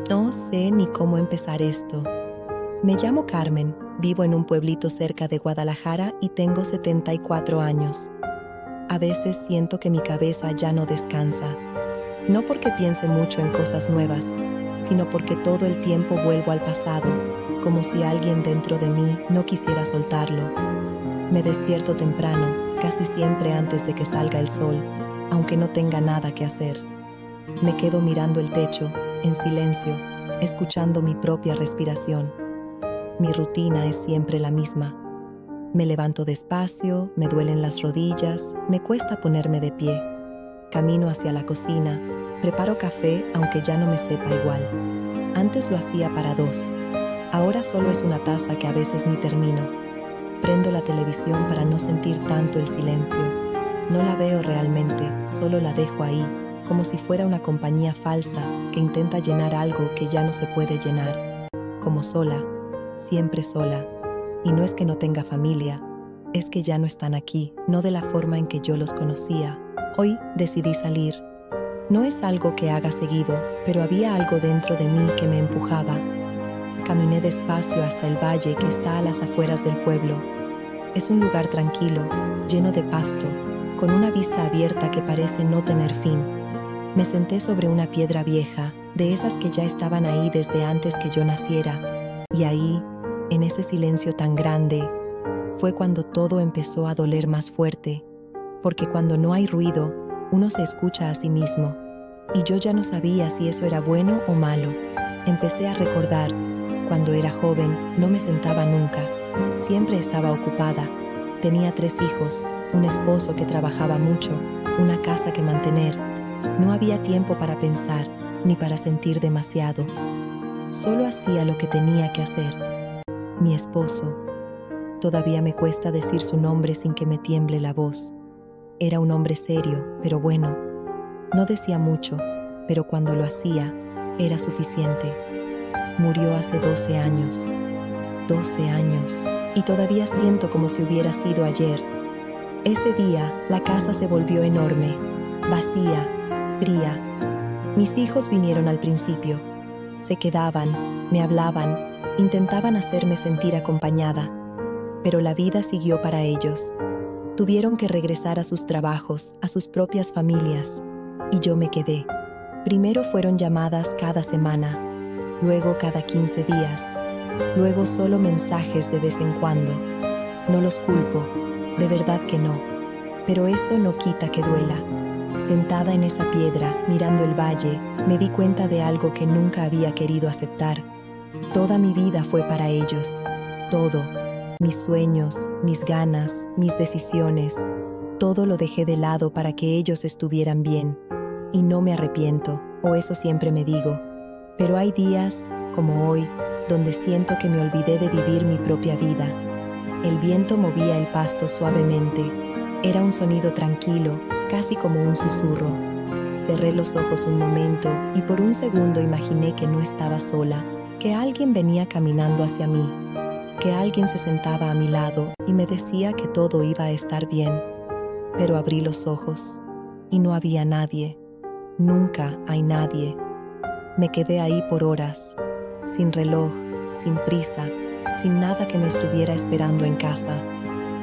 No sé ni cómo empezar esto. Me llamo Carmen, vivo en un pueblito cerca de Guadalajara y tengo 74 años. A veces siento que mi cabeza ya no descansa. No porque piense mucho en cosas nuevas, sino porque todo el tiempo vuelvo al pasado, como si alguien dentro de mí no quisiera soltarlo. Me despierto temprano, casi siempre antes de que salga el sol, aunque no tenga nada que hacer. Me quedo mirando el techo, en silencio, escuchando mi propia respiración. Mi rutina es siempre la misma. Me levanto despacio, me duelen las rodillas, me cuesta ponerme de pie. Camino hacia la cocina, preparo café aunque ya no me sepa igual. Antes lo hacía para dos. Ahora solo es una taza que a veces ni termino. Prendo la televisión para no sentir tanto el silencio. No la veo realmente, solo la dejo ahí, como si fuera una compañía falsa que intenta llenar algo que ya no se puede llenar. Como sola, siempre sola. Y no es que no tenga familia, es que ya no están aquí, no de la forma en que yo los conocía. Hoy decidí salir. No es algo que haga seguido, pero había algo dentro de mí que me empujaba. Caminé despacio hasta el valle que está a las afueras del pueblo. Es un lugar tranquilo, lleno de pasto, con una vista abierta que parece no tener fin. Me senté sobre una piedra vieja, de esas que ya estaban ahí desde antes que yo naciera. Y ahí, en ese silencio tan grande, fue cuando todo empezó a doler más fuerte. Porque cuando no hay ruido, uno se escucha a sí mismo. Y yo ya no sabía si eso era bueno o malo. Empecé a recordar. Cuando era joven, no me sentaba nunca. Siempre estaba ocupada. Tenía 3 hijos, un esposo que trabajaba mucho, una casa que mantener. No había tiempo para pensar, ni para sentir demasiado. Solo hacía lo que tenía que hacer. Mi esposo. Todavía me cuesta decir su nombre sin que me tiemble la voz. Era un hombre serio, pero bueno. No decía mucho, pero cuando lo hacía, era suficiente. Murió hace 12 años. 12 años. Y todavía siento como si hubiera sido ayer. Ese día, la casa se volvió enorme, vacía, fría. Mis hijos vinieron al principio. Se quedaban, me hablaban, intentaban hacerme sentir acompañada. Pero la vida siguió para ellos. Tuvieron que regresar a sus trabajos, a sus propias familias. Y yo me quedé. Primero fueron llamadas cada semana, luego cada 15 días, luego solo mensajes de vez en cuando. No los culpo, de verdad que no. Pero eso no quita que duela. Sentada en esa piedra, mirando el valle, me di cuenta de algo que nunca había querido aceptar. Toda mi vida fue para ellos. Todo. Mis sueños, mis ganas, mis decisiones. Todo lo dejé de lado para que ellos estuvieran bien. Y no me arrepiento, o eso siempre me digo. Pero hay días, como hoy, donde siento que me olvidé de vivir mi propia vida. El viento movía el pasto suavemente. Era un sonido tranquilo, casi como un susurro. Cerré los ojos un momento y por un segundo imaginé que no estaba sola, que alguien venía caminando hacia mí, que alguien se sentaba a mi lado y me decía que todo iba a estar bien. Pero abrí los ojos y no había nadie. Nunca hay nadie. Me quedé ahí por horas, sin reloj, sin prisa, sin nada que me estuviera esperando en casa.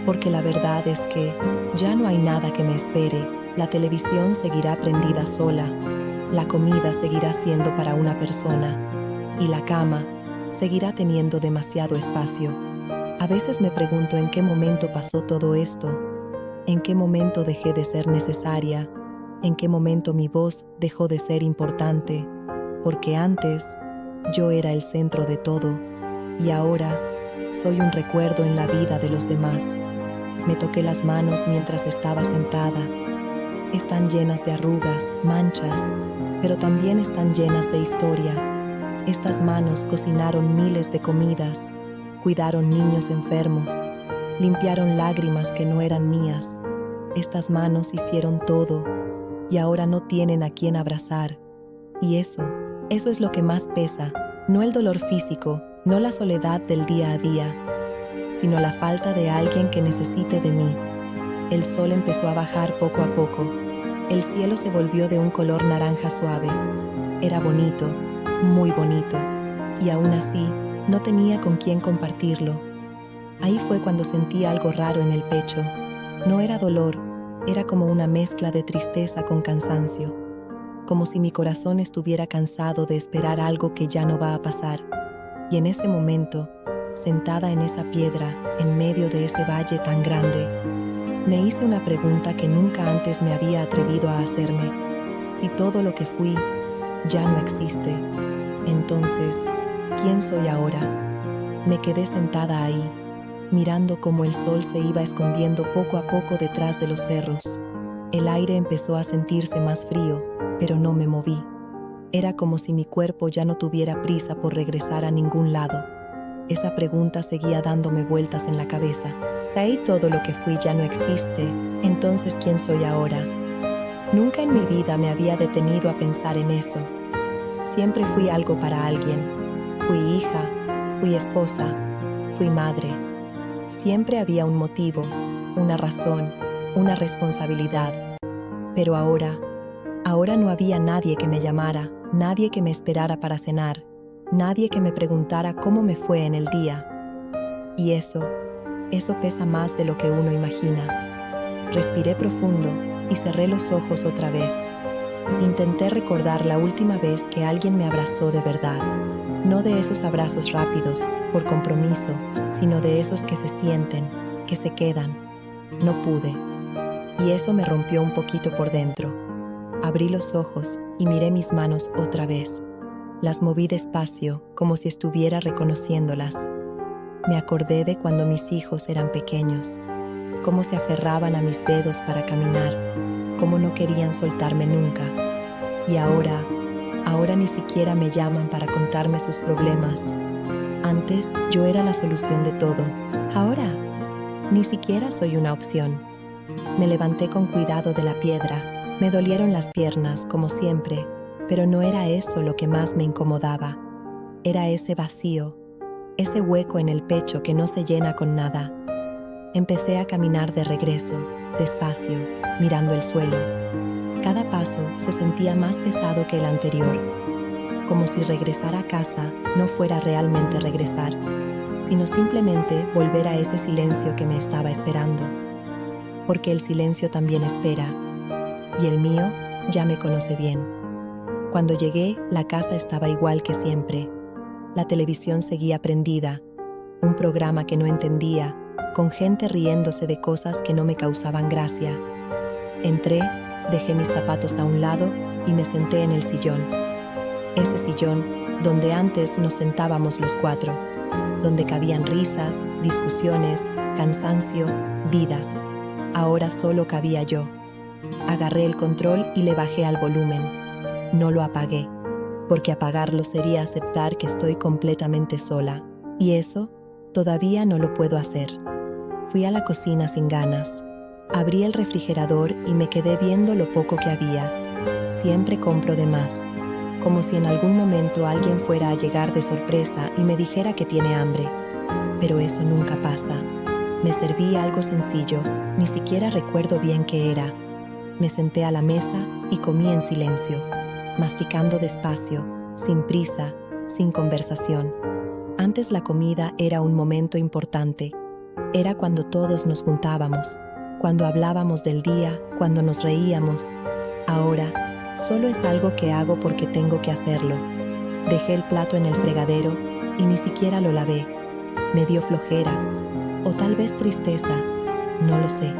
Porque la verdad es que ya no hay nada que me espere. La televisión seguirá prendida sola, la comida seguirá siendo para una persona y la cama seguirá teniendo demasiado espacio. A veces me pregunto en qué momento pasó todo esto, en qué momento dejé de ser necesaria, en qué momento mi voz dejó de ser importante, porque antes yo era el centro de todo y ahora soy un recuerdo en la vida de los demás. Me toqué las manos mientras estaba sentada. Están llenas de arrugas, manchas, pero también están llenas de historia. Estas manos cocinaron miles de comidas, cuidaron niños enfermos, limpiaron lágrimas que no eran mías. Estas manos hicieron todo y ahora no tienen a quien abrazar. Y eso es lo que más pesa, no el dolor físico, no la soledad del día a día, sino la falta de alguien que necesite de mí. El sol empezó a bajar poco a poco. El cielo se volvió de un color naranja suave. Era bonito, muy bonito, y aún así no tenía con quién compartirlo. Ahí fue cuando sentí algo raro en el pecho. No era dolor, era como una mezcla de tristeza con cansancio, como si mi corazón estuviera cansado de esperar algo que ya no va a pasar. Y en ese momento, sentada en esa piedra, en medio de ese valle tan grande, me hice una pregunta que nunca antes me había atrevido a hacerme. Si todo lo que fui ya no existe, entonces, ¿quién soy ahora? Me quedé sentada ahí, mirando cómo el sol se iba escondiendo poco a poco detrás de los cerros. El aire empezó a sentirse más frío, pero no me moví. Era como si mi cuerpo ya no tuviera prisa por regresar a ningún lado. Esa pregunta seguía dándome vueltas en la cabeza. Si ahí todo lo que fui ya no existe, entonces ¿quién soy ahora? Nunca en mi vida me había detenido a pensar en eso. Siempre fui algo para alguien. Fui hija, fui esposa, fui madre. Siempre había un motivo, una razón, una responsabilidad. Pero ahora no había nadie que me llamara, nadie que me esperara para cenar, nadie que me preguntara cómo me fue en el día. Y eso pesa más de lo que uno imagina. Respiré profundo y cerré los ojos otra vez. Intenté recordar la última vez que alguien me abrazó de verdad. No de esos abrazos rápidos, por compromiso, sino de esos que se sienten, que se quedan. No pude. Y eso me rompió un poquito por dentro. Abrí los ojos y miré mis manos otra vez. Las moví despacio, como si estuviera reconociéndolas. Me acordé de cuando mis hijos eran pequeños, cómo se aferraban a mis dedos para caminar, cómo no querían soltarme nunca. Y ahora ni siquiera me llaman para contarme sus problemas. Antes yo era la solución de todo. Ahora ni siquiera soy una opción. Me levanté con cuidado de la piedra. Me dolieron las piernas, como siempre, pero no era eso lo que más me incomodaba. Era ese vacío, ese hueco en el pecho que no se llena con nada. Empecé a caminar de regreso, despacio, mirando el suelo. Cada paso se sentía más pesado que el anterior, como si regresar a casa no fuera realmente regresar, sino simplemente volver a ese silencio que me estaba esperando. Porque el silencio también espera, y el mío ya me conoce bien. Cuando llegué, la casa estaba igual que siempre. La televisión seguía prendida, un programa que no entendía, con gente riéndose de cosas que no me causaban gracia. Entré, dejé mis zapatos a un lado y me senté en el sillón. Ese sillón donde antes nos sentábamos los cuatro, donde cabían risas, discusiones, cansancio, vida. Ahora solo cabía yo. Agarré el control y le bajé al volumen. No lo apagué, porque apagarlo sería aceptar que estoy completamente sola, y eso todavía no lo puedo hacer. Fui a la cocina sin ganas. Abrí el refrigerador y me quedé viendo lo poco que había. Siempre compro de más, como si en algún momento alguien fuera a llegar de sorpresa y me dijera que tiene hambre. Pero eso nunca pasa. Me serví algo sencillo, ni siquiera recuerdo bien qué era. Me senté a la mesa y comí en silencio, masticando despacio, sin prisa, sin conversación. Antes la comida era un momento importante. Era cuando todos nos juntábamos, cuando hablábamos del día, cuando nos reíamos. Ahora, solo es algo que hago porque tengo que hacerlo. Dejé el plato en el fregadero y ni siquiera lo lavé. Me dio flojera, o tal vez tristeza, no lo sé.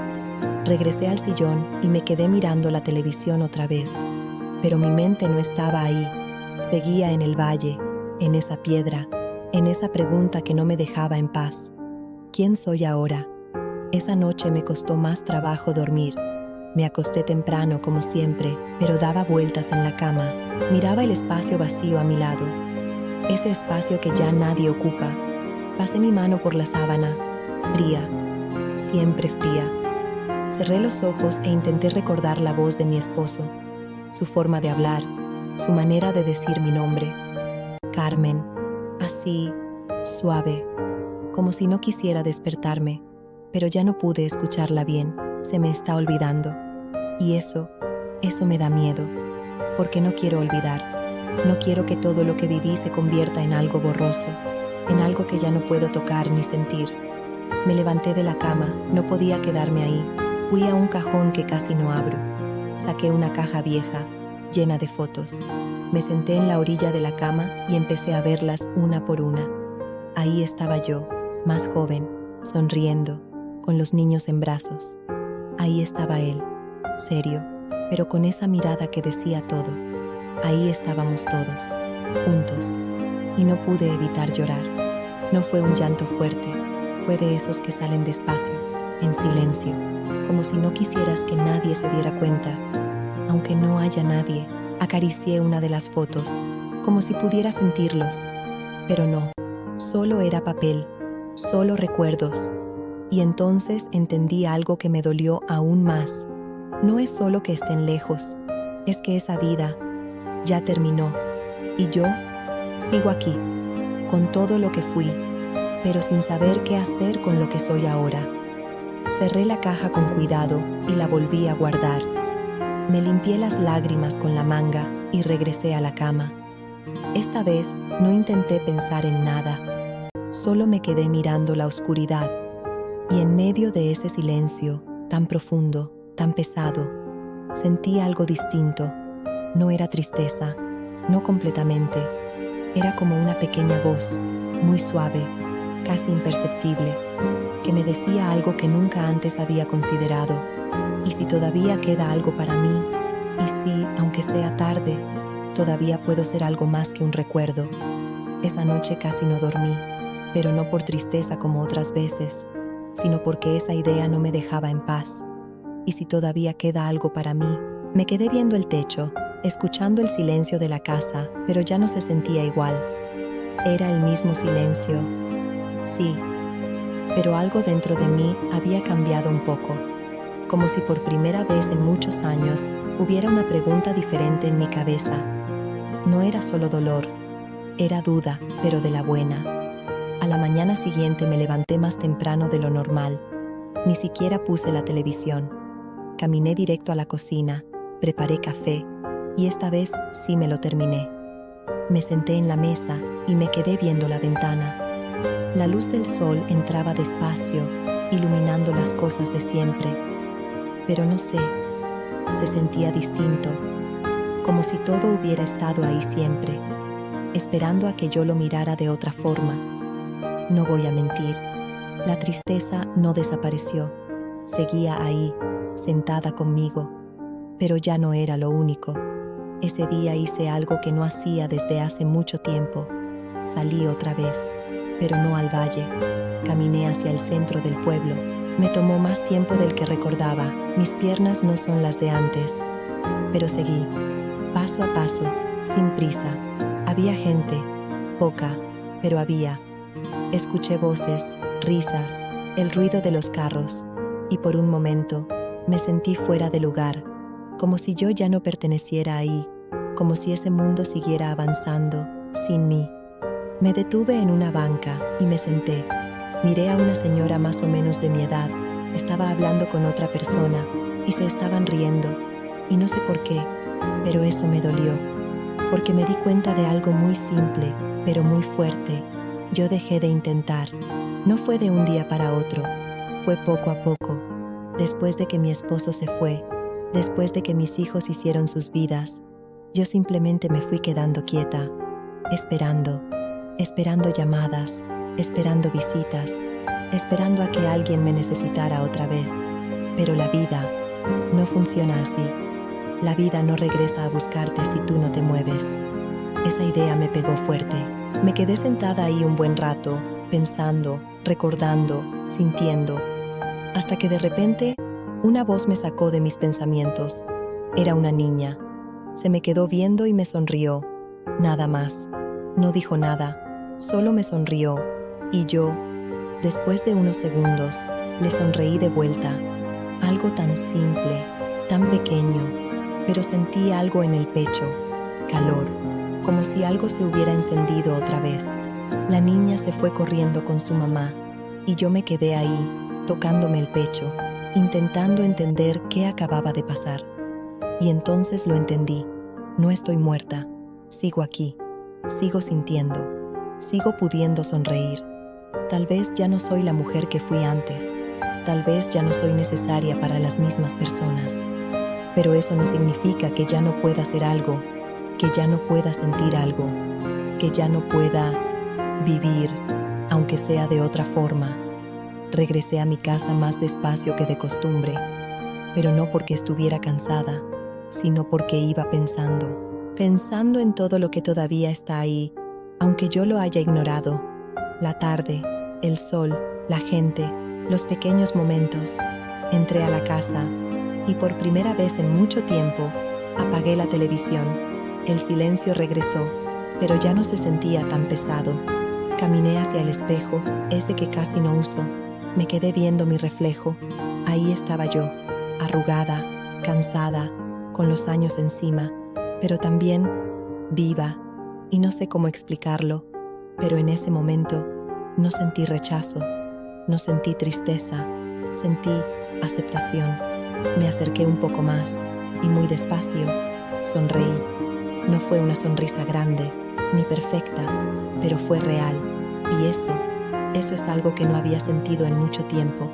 Regresé al sillón y me quedé mirando la televisión otra vez. Pero mi mente no estaba ahí. Seguía en el valle, en esa piedra, en esa pregunta que no me dejaba en paz. ¿Quién soy ahora? Esa noche me costó más trabajo dormir. Me acosté temprano como siempre, pero daba vueltas en la cama. Miraba el espacio vacío a mi lado. Ese espacio que ya nadie ocupa. Pasé mi mano por la sábana. Fría, siempre fría. Cerré los ojos e intenté recordar la voz de mi esposo, su forma de hablar, su manera de decir mi nombre. Carmen, así, suave, como si no quisiera despertarme, pero ya no pude escucharla bien, se me está olvidando. Y eso me da miedo, porque no quiero olvidar. No quiero que todo lo que viví se convierta en algo borroso, en algo que ya no puedo tocar ni sentir. Me levanté de la cama, no podía quedarme ahí. Fui a un cajón que casi no abro. Saqué una caja vieja, llena de fotos. Me senté en la orilla de la cama y empecé a verlas una por una. Ahí estaba yo, más joven, sonriendo, con los niños en brazos. Ahí estaba él, serio, pero con esa mirada que decía todo. Ahí estábamos todos, juntos, y no pude evitar llorar. No fue un llanto fuerte, fue de esos que salen despacio, en silencio, como si no quisieras que nadie se diera cuenta. Aunque no haya nadie, acaricié una de las fotos, como si pudiera sentirlos. Pero no, solo era papel, solo recuerdos. Y entonces entendí algo que me dolió aún más. No es solo que estén lejos, es que esa vida ya terminó. Y yo sigo aquí, con todo lo que fui, pero sin saber qué hacer con lo que soy ahora. Cerré la caja con cuidado y la volví a guardar. Me limpié las lágrimas con la manga y regresé a la cama. Esta vez no intenté pensar en nada, solo me quedé mirando la oscuridad. Y en medio de ese silencio, tan profundo, tan pesado, sentí algo distinto. No era tristeza, no completamente. Era como una pequeña voz, muy suave, casi imperceptible, que me decía algo que nunca antes había considerado. Y si todavía queda algo para mí, y si, aunque sea tarde, todavía puedo ser algo más que un recuerdo. Esa noche casi no dormí, pero no por tristeza como otras veces, sino porque esa idea no me dejaba en paz. Y si todavía queda algo para mí, me quedé viendo el techo, escuchando el silencio de la casa, pero ya no se sentía igual. Era el mismo silencio, sí, pero algo dentro de mí había cambiado un poco, como si por primera vez en muchos años hubiera una pregunta diferente en mi cabeza. No era solo dolor, era duda, pero de la buena. A la mañana siguiente me levanté más temprano de lo normal. Ni siquiera puse la televisión. Caminé directo a la cocina, preparé café, y esta vez sí me lo terminé. Me senté en la mesa y me quedé viendo la ventana. La luz del sol entraba despacio, iluminando las cosas de siempre. Pero no sé, se sentía distinto, como si todo hubiera estado ahí siempre, esperando a que yo lo mirara de otra forma. No voy a mentir, la tristeza no desapareció, seguía ahí, sentada conmigo, pero ya no era lo único. Ese día hice algo que no hacía desde hace mucho tiempo. Salí otra vez, pero no al valle. Caminé hacia el centro del pueblo. Me tomó más tiempo del que recordaba. Mis piernas no son las de antes. Pero seguí, paso a paso, sin prisa. Había gente, poca, pero había. Escuché voces, risas, el ruido de los carros, y por un momento me sentí fuera de lugar, como si yo ya no perteneciera ahí, como si ese mundo siguiera avanzando, sin mí. Me detuve en una banca y me senté. Miré a una señora más o menos de mi edad. Estaba hablando con otra persona y se estaban riendo. Y no sé por qué, pero eso me dolió, porque me di cuenta de algo muy simple, pero muy fuerte. Yo dejé de intentar. No fue de un día para otro, fue poco a poco. Después de que mi esposo se fue, después de que mis hijos hicieron sus vidas, yo simplemente me fui quedando quieta, esperando llamadas, esperando visitas, esperando a que alguien me necesitara otra vez. Pero la vida no funciona así. La vida no regresa a buscarte si tú no te mueves. Esa idea me pegó fuerte. Me quedé sentada ahí un buen rato, pensando, recordando, sintiendo, hasta que de repente una voz me sacó de mis pensamientos. Era una niña. Se me quedó viendo y me sonrió. Nada más. No dijo nada, solo me sonrió. Y yo, después de unos segundos, le sonreí de vuelta. Algo tan simple, tan pequeño, pero sentí algo en el pecho, calor, como si algo se hubiera encendido otra vez. La niña se fue corriendo con su mamá, y yo me quedé ahí, tocándome el pecho, intentando entender qué acababa de pasar. Y entonces lo entendí. No estoy muerta, sigo aquí, sigo sintiendo, sigo pudiendo sonreír. Tal vez ya no soy la mujer que fui antes, tal vez ya no soy necesaria para las mismas personas, pero eso no significa que ya no pueda hacer algo, que ya no pueda sentir algo, que ya no pueda vivir, aunque sea de otra forma. Regresé a mi casa más despacio que de costumbre, pero no porque estuviera cansada, sino porque iba pensando en todo lo que todavía está ahí, aunque yo lo haya ignorado. La tarde, el sol, la gente, los pequeños momentos. Entré a la casa y por primera vez en mucho tiempo apagué la televisión. El silencio regresó, pero ya no se sentía tan pesado. Caminé hacia el espejo, ese que casi no uso. Me quedé viendo mi reflejo. Ahí estaba yo, arrugada, cansada, con los años encima, pero también viva, y no sé cómo explicarlo, pero en ese momento no sentí rechazo, no sentí tristeza, sentí aceptación. Me acerqué un poco más y muy despacio sonreí. No fue una sonrisa grande ni perfecta, pero fue real, y eso es algo que no había sentido en mucho tiempo.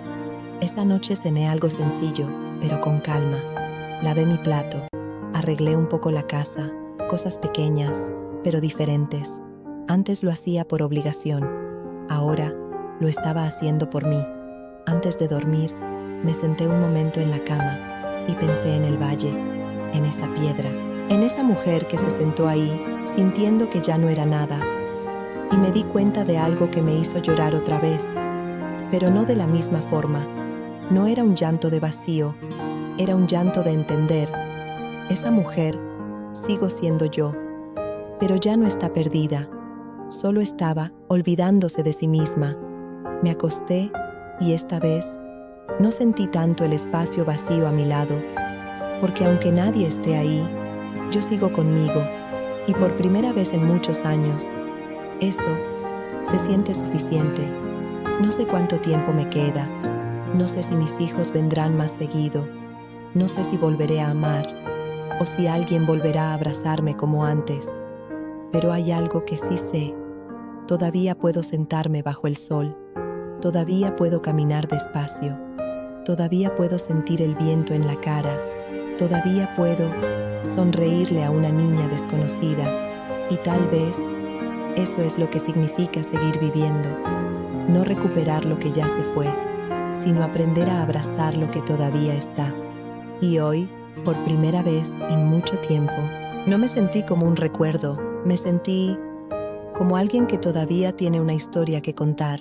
Esa noche cené algo sencillo, pero con calma. Lavé mi plato, arreglé un poco la casa, cosas pequeñas, pero diferentes. Antes lo hacía por obligación, ahora lo estaba haciendo por mí. Antes de dormir, me senté un momento en la cama y pensé en el valle, en esa piedra, en esa mujer que se sentó ahí, sintiendo que ya no era nada. Y me di cuenta de algo que me hizo llorar otra vez, pero no de la misma forma. No era un llanto de vacío, era un llanto de entender. Esa mujer sigo siendo yo, pero ya no está perdida, solo estaba olvidándose de sí misma. Me acosté y esta vez no sentí tanto el espacio vacío a mi lado, porque aunque nadie esté ahí, yo sigo conmigo, y por primera vez en muchos años, eso se siente suficiente. No sé cuánto tiempo me queda, no sé si mis hijos vendrán más seguido, no sé si volveré a amar, o si alguien volverá a abrazarme como antes, pero hay algo que sí sé. Todavía puedo sentarme bajo el sol, todavía puedo caminar despacio, todavía puedo sentir el viento en la cara, todavía puedo sonreírle a una niña desconocida, y tal vez eso es lo que significa seguir viviendo. No recuperar lo que ya se fue, sino aprender a abrazar lo que todavía está. Y hoy, por primera vez en mucho tiempo, no me sentí como un recuerdo, me sentí como alguien que todavía tiene una historia que contar.